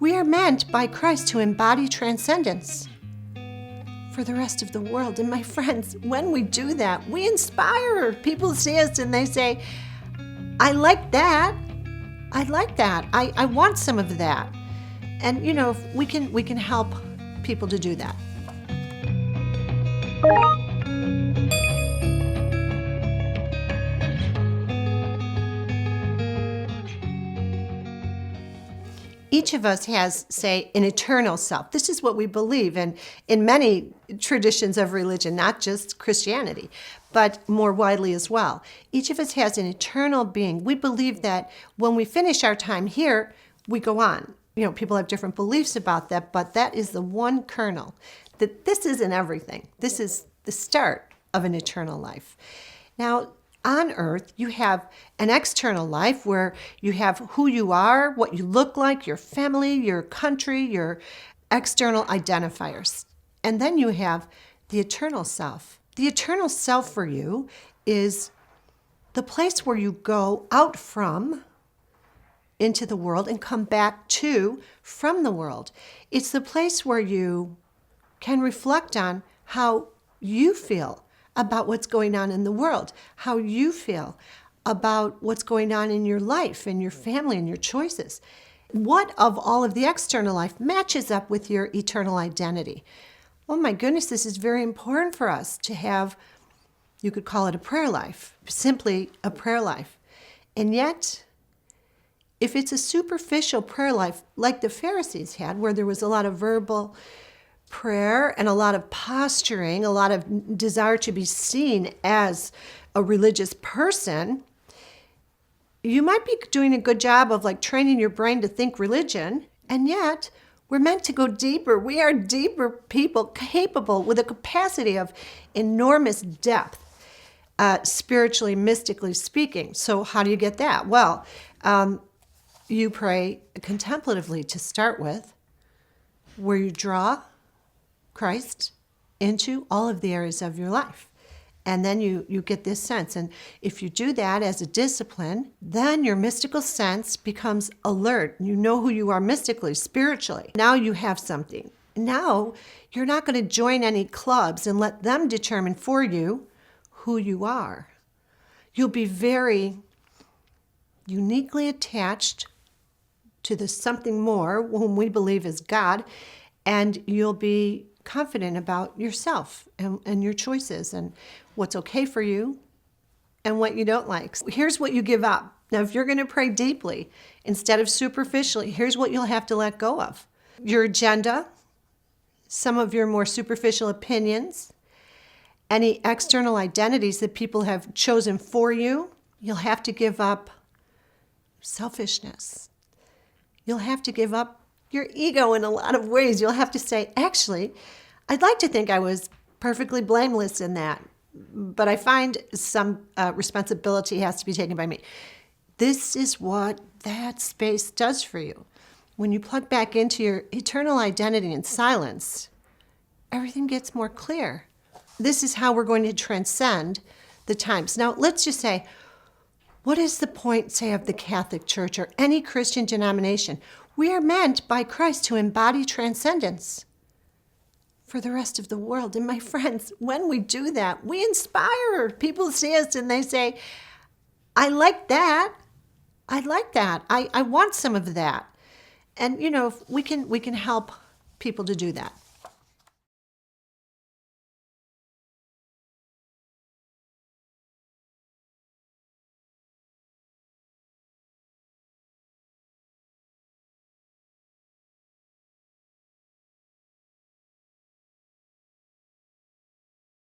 We are meant by Christ to embody transcendence for the rest of the world. And my friends, when we do that, we inspire. People see us and they say, I like that. I like that. I want some of that. And we can help people to do that. Each of us has, say, an eternal self. This is what we believe in many traditions of religion, not just Christianity, but more widely as well. Each of us has an eternal being. We believe that when we finish our time here, we go on. People have different beliefs about that, but that is the one kernel, that this isn't everything. This is the start of an eternal life. Now, on earth, you have an external life where you have who you are, what you look like, your family, your country, your external identifiers. And then you have the eternal self. The eternal self for you is the place where you go out from into the world and come back to from the world. It's the place where you can reflect on how you feel about what's going on in the world, how you feel about what's going on in your life and your family and your choices. What of all of the external life matches up with your eternal identity? Oh my goodness, this is very important for us to have, you could call it a prayer life, simply a prayer life. And yet, if it's a superficial prayer life like the Pharisees had, where there was a lot of verbal prayer and a lot of posturing, a lot of desire to be seen as a religious person, you might be doing a good job of training your brain to think religion, and yet we're meant to go deeper. We are deeper people, capable with a capacity of enormous depth, spiritually, mystically speaking. So how do you get that? Well, you pray contemplatively to start with, where you draw Christ into all of the areas of your life. And then you get this sense. And if you do that as a discipline, then your mystical sense becomes alert. You know who you are mystically, spiritually. Now you have something. Now you're not going to join any clubs and let them determine for you who you are. You'll be very uniquely attached to the something more, whom we believe is God, and you'll be confident about yourself and your choices and what's okay for you and what you don't like. Here's what you give up. Now, if you're going to pray deeply instead of superficially, here's what you'll have to let go of. Your agenda, some of your more superficial opinions, any external identities that people have chosen for you, you'll have to give up selfishness. You'll have to give up your ego in a lot of ways. You'll have to say, actually, I'd like to think I was perfectly blameless in that, but I find some responsibility has to be taken by me. This is what that space does for you. When you plug back into your eternal identity in silence, everything gets more clear. This is how we're going to transcend the times. Now, let's just say, what is the point, say, of the Catholic Church or any Christian denomination? We are meant by Christ to embody transcendence for the rest of the world. And my friends, when we do that, we inspire. People see us and they say, I like that. I like that. I want some of that. And, we can help people to do that.